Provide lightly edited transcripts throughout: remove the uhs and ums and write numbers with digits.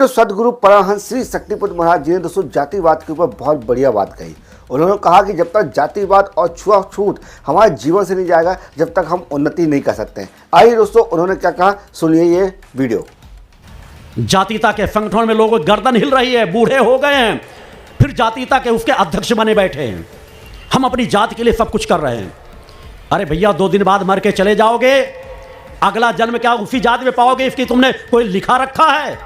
तो सदगुरु परमहंस श्री शक्तिपुत्र महाराज जी ने दोस्तों जातिवाद के ऊपर बहुत बढ़िया बात कही। उन्होंने कहा कि जब तक जातिवाद और छुआछूत हमारे जीवन से नहीं जाएगा, जब तक हम उन्नति नहीं कर सकते हैं। आइए दोस्तों उन्होंने क्या कहा, सुनिए ये वीडियो। जातीयता के संगठन में लोगों की गर्दन हिल रही है, बूढ़े हो गए हैं, फिर जातीयता के उसके अध्यक्ष बने बैठे हैं। हम अपनी जाति के लिए सब कुछ कर रहे हैं। अरे भैया 2 दिन बाद मर के चले जाओगे, अगला जन्म क्या उसी जाति में पाओगे? इसकी तुमने कोई लिखा रखा है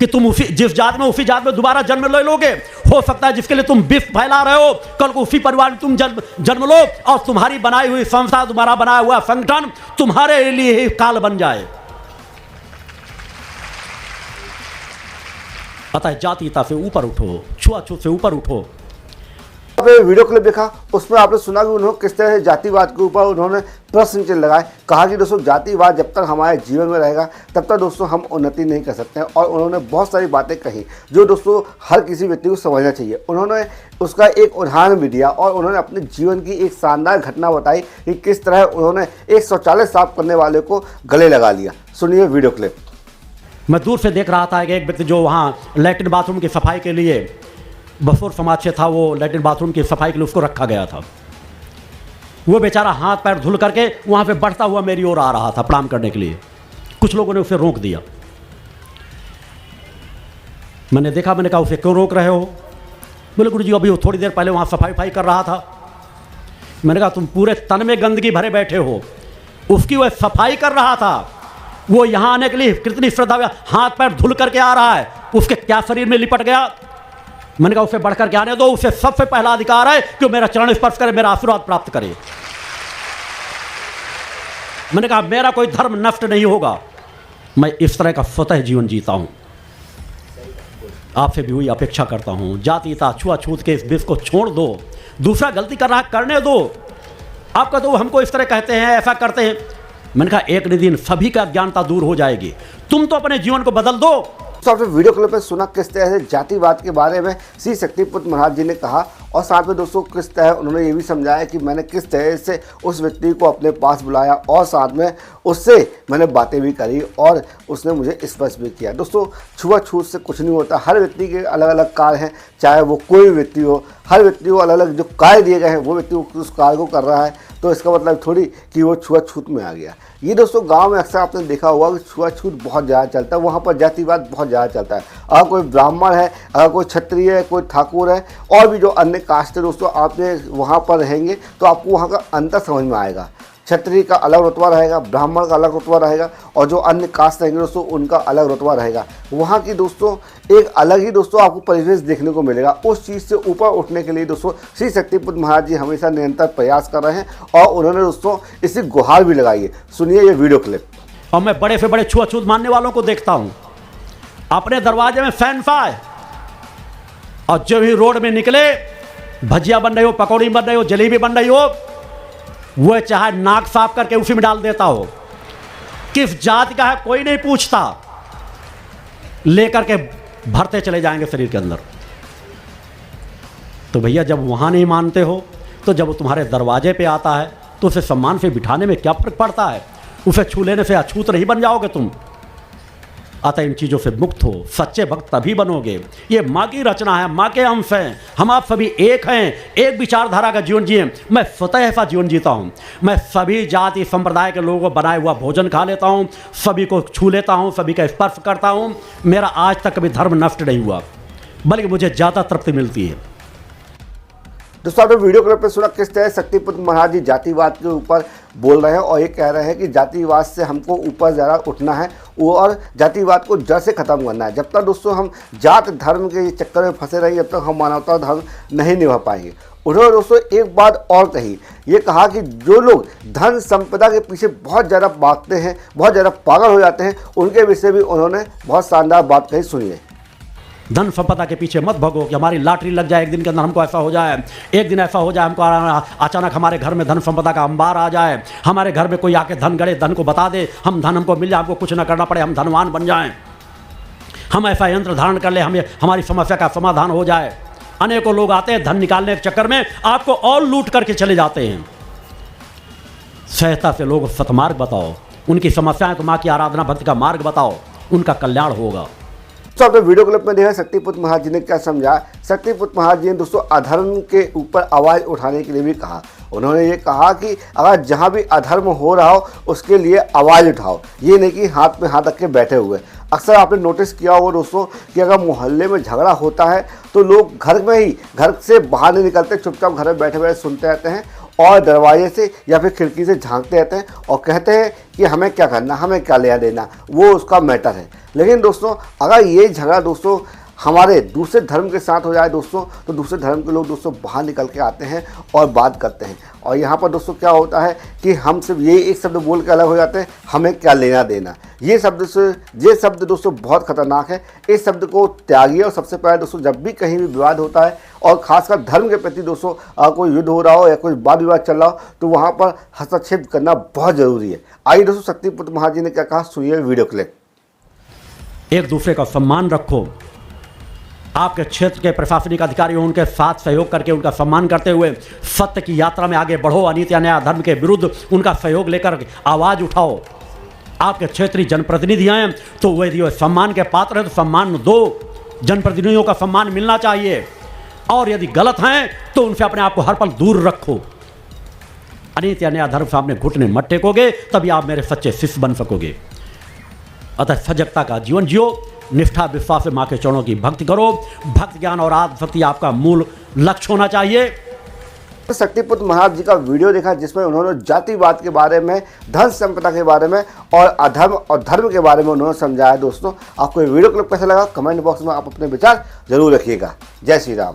कि तुम उसी जिस जात में उसी जात में दोबारा जन्म ले लोगे? हो सकता है जिसके लिए तुम विष फैला रहे हो, कल को उसी परिवार में तुम जन्म लो और तुम्हारी बनाई हुई संस्था, तुम्हारा बनाया हुआ संगठन तुम्हारे लिए ही काल बन जाए। अतः जातीयता से ऊपर उठो, छुआछूत से ऊपर उठो। वीडियो क्लिप देखा, उसमें आपने सुना कि उन्होंने किस तरह से जातिवाद के ऊपर उन्होंने प्रश्न चिन्ह लगाए। कहा कि दोस्तों जातिवाद जब तक हमारे जीवन में रहेगा तब तक दोस्तों हम उन्नति नहीं कर सकते हैं। और उन्होंने बहुत सारी बातें कही जो दोस्तों हर किसी व्यक्ति को समझना चाहिए। उन्होंने उसका एक उदाहरण भी दिया और उन्होंने अपने जीवन की एक शानदार घटना बताई कि किस तरह उन्होंने एक शौचालय साफ करने वाले को गले लगा लिया। सुनिए वीडियो क्लिप। मैं दूर से देख रहा था कि एक व्यक्ति जो वहाँ लैट्रिन बाथरूम की सफाई के लिए बफोर समाज से था, वो लैट्रिन बाथरूम की सफाई के लिए उसको रखा गया था। वो बेचारा हाथ पैर धुल करके वहाँ पे बढ़ता हुआ मेरी ओर आ रहा था प्रणाम करने के लिए। कुछ लोगों ने उसे रोक दिया। मैंने देखा, मैंने कहा उसे क्यों रोक रहे हो? बोले गुरुजी अभी वो थोड़ी देर पहले वहाँ सफाई कर रहा था। मैंने कहा तुम पूरे तन में गंदगी भरे बैठे हो, उसकी वह सफाई कर रहा था। वो यहाँ आने के लिए कितनी श्रद्धा, हाथ पैर धुल करके आ रहा है, उसके क्या शरीर में लिपट गया? मैंने कहा उसे बढ़ करके आने दो, उसे सबसे पहला अधिकार है कि मेरा चरण स्पर्श करे, मेरा आशीर्वाद प्राप्त करे। मैंने कहा मेरा कोई धर्म नष्ट नहीं होगा, मैं इस तरह का स्वतः जीवन जीता हूं। आपसे भी वही अपेक्षा करता हूं, जातीयता छुआछूत के इस विष को छोड़ दो। दूसरा गलती कर रहा है करने दो। आपका तो हमको इस तरह कहते हैं, ऐसा करते हैं। मैंने कहा एक न दिन सभी का अज्ञानता दूर हो जाएगी। तुम तो अपने जीवन को बदल दो। तो आपने वीडियो क्लिप में सुना किस तरह से जातिवाद के बारे में श्री शक्तिपुत्र महाराज जी ने कहा, और साथ में दोस्तों किस तरह उन्होंने ये भी समझाया कि मैंने किस तरह से उस व्यक्ति को अपने पास बुलाया और साथ में उससे मैंने बातें भी करी और उसने मुझे स्पर्श भी किया। दोस्तों छुआछूत से कुछ नहीं होता। हर व्यक्ति के अलग अलग कार्य हैं, चाहे वो कोई व्यक्ति हो। हर व्यक्ति को अलग अलग जो कार्य दिए गए हैं वो व्यक्ति उस कार्य को कर रहा है, तो इसका मतलब थोड़ी कि वो छुआछूत में आ गया। ये दोस्तों गांव में अक्सर आपने देखा होगा कि छुआछूत बहुत ज़्यादा चलता है, वहाँ पर जातिवाद बहुत ज़्यादा चलता है। अगर कोई ब्राह्मण है, अगर कोई क्षत्रिय है, कोई ठाकुर है और भी जो अन्य कास्ट है दोस्तों, आपने वहाँ पर रहेंगे तो आपको वहाँ का अंतर समझ में आएगा। क्षत्रिय का अलग रुतबा रहेगा, ब्राह्मण का अलग रुतबा रहेगा और जो अन्य कास्ट रहेंगे दोस्तों उनका अलग रुतबा रहेगा। वहाँ की दोस्तों एक अलग ही दोस्तों आपको परिवेश देखने को मिलेगा। उस चीज़ से ऊपर उठने के लिए दोस्तों श्री शक्तिपुत्र महाराज जी हमेशा निरंतर प्रयास कर रहे हैं और उन्होंने दोस्तों इसी गुहार भी लगाई है। सुनिए ये वीडियो क्लिप। और मैं बड़े से बड़े छुआछूत मानने वालों को देखता हूँ, अपने दरवाजे में फैन पाए और जब भी रोड में निकले, भजिया बन रही हो, पकौड़ी बन रही हो, जलेबी बन रही हो, वह चाहे नाक साफ करके उसी में डाल देता हो। किस जाति का है कोई नहीं पूछता, लेकर के भरते चले जाएंगे शरीर के अंदर। तो भैया जब वहां नहीं मानते हो तो जब वो तुम्हारे दरवाजे पे आता है तो उसे सम्मान से बिठाने में क्या फर्क पड़ता है? उसे छू लेने से अछूत नहीं बन जाओगे तुम। अतः इन चीज़ों से मुक्त हो, सच्चे भक्त तभी बनोगे। ये माँ की रचना है, माँ के अंश हैं। हम आप सभी एक हैं, एक विचारधारा का जीवन जिए। मैं स्वतः ऐसा जीवन जीता हूँ। मैं सभी जाति संप्रदाय के लोगों को बनाया हुआ भोजन खा लेता हूँ, सभी को छू लेता हूँ, सभी का स्पर्श करता हूँ। मेरा आज तक कभी धर्म नष्ट नहीं हुआ, बल्कि मुझे ज़्यादा तृप्ति मिलती है। दोस्तों आपने वीडियो क्लिप में सुना किस तरह शक्तिपुत्र महाराज जी जातिवाद के ऊपर बोल रहे हैं और ये कह रहे हैं कि जातिवाद से हमको ऊपर ज़्यादा उठना है और जातिवाद को जड़ से ख़त्म करना है। जब तक दोस्तों हम जात धर्म के चक्कर में फंसे रहेंगे जब तक हम मानवता धर्म नहीं निभा पाएंगे। उन्होंने दोस्तों एक बात और कही, ये कहा कि जो लोग धन संपदा के पीछे बहुत ज़्यादा भागते हैं, बहुत ज़्यादा पागल हो जाते हैं, उनके विषय भी उन्होंने बहुत शानदार बात कही। सुनिए। धन संपदा के पीछे मत भागो कि हमारी लॉटरी लग जाए, एक दिन के अंदर हमको ऐसा हो जाए, एक दिन ऐसा हो जाए हमको अचानक हमारे घर में धन संपदा का अंबार आ जाए, हमारे घर में कोई आके धन गड़े, धन को बता दे, हम धन हमको मिल जाए, हमको कुछ ना करना पड़े, हम धनवान बन जाएं, हम ऐसा यंत्र धारण कर ले, हमें हमारी समस्या का समाधान हो जाए। अनेकों लोग आते हैं धन निकालने के चक्कर में आपको और लूट करके चले जाते हैं। सहजता से लोग सतमार्ग बताओ, उनकी समस्याएं को माँ की आराधना भक्ति का मार्ग बताओ, उनका कल्याण होगा। तो आपने वीडियो क्लिप में देखा शक्तिपुत्र महाराज जी ने क्या समझा। शक्तिपुत्र महाराज जी ने दोस्तों अधर्म के ऊपर आवाज़ उठाने के लिए भी कहा। उन्होंने ये कहा कि अगर जहाँ भी अधर्म हो रहा हो उसके लिए आवाज़ उठाओ, ये नहीं कि हाथ में हाथ रख के बैठे हुए। अक्सर आपने नोटिस किया होगा दोस्तों कि अगर मोहल्ले में झगड़ा होता है तो लोग घर में ही, घर से बाहर नहीं निकलते, चुपचाप घर में बैठे बैठे सुनते रहते हैं और दरवाजे से या फिर खिड़की से झांकते रहते हैं और कहते हैं कि हमें क्या करना, हमें क्या लेना देना, वो उसका मैटर है। लेकिन दोस्तों अगर ये झगड़ा दोस्तों हमारे दूसरे धर्म के साथ हो जाए दोस्तों, तो दूसरे धर्म के लोग दोस्तों बाहर निकल के आते हैं और बात करते हैं। और यहाँ पर दोस्तों क्या होता है कि हम सिर्फ ये एक शब्द बोल के अलग हो जाते हैं, हमें क्या लेना देना। ये शब्द दोस्तों बहुत खतरनाक है। इस शब्द को त्यागिए और सबसे पहले दोस्तों जब भी कहीं भी विवाद होता है और खासकर धर्म के प्रति दोस्तों कोई युद्ध हो रहा हो या कोई वाद विवाद चल रहा हो तो वहाँ पर हस्तक्षेप करना बहुत ज़रूरी है। आइए दोस्तों शक्तिपुत्र महाराज जी ने क्या कहा, सुनिए वीडियो क्लिप। एक दूसरे का सम्मान रखो। आपके क्षेत्र के प्रशासनिक अधिकारी हो, उनके साथ सहयोग करके उनका सम्मान करते हुए सत्य की यात्रा में आगे बढ़ो। अनीति अन्याय धर्म के विरुद्ध उनका सहयोग लेकर आवाज़ उठाओ। आपके क्षेत्रीय जनप्रतिनिधि हैं तो वे जो सम्मान के पात्र हैं तो सम्मान दो। जनप्रतिनिधियों का सम्मान मिलना चाहिए और यदि गलत हैं तो उनसे अपने आप को हर पल दूर रखो। अनीति अन्याय धर्म सामने घुटने मत टेकोगे, तभी आप मेरे सच्चे शिष्य बन सकोगे। अतः सजगता का जीवन जियो, निष्ठा विश्वास से माँ के चरणों की भक्ति करो। भक्ति ज्ञान और आत्मशक्ति आपका मूल लक्ष्य होना चाहिए। शक्तिपुत्र महाराज जी का वीडियो देखा जिसमें उन्होंने जातिवाद के बारे में, धन संपदा के बारे में और अधर्म और धर्म के बारे में उन्होंने समझाया। दोस्तों आपको ये वीडियो क्लिप कैसा लगा, कमेंट बॉक्स में आप अपने विचार जरूर रखिएगा। जय श्री राम।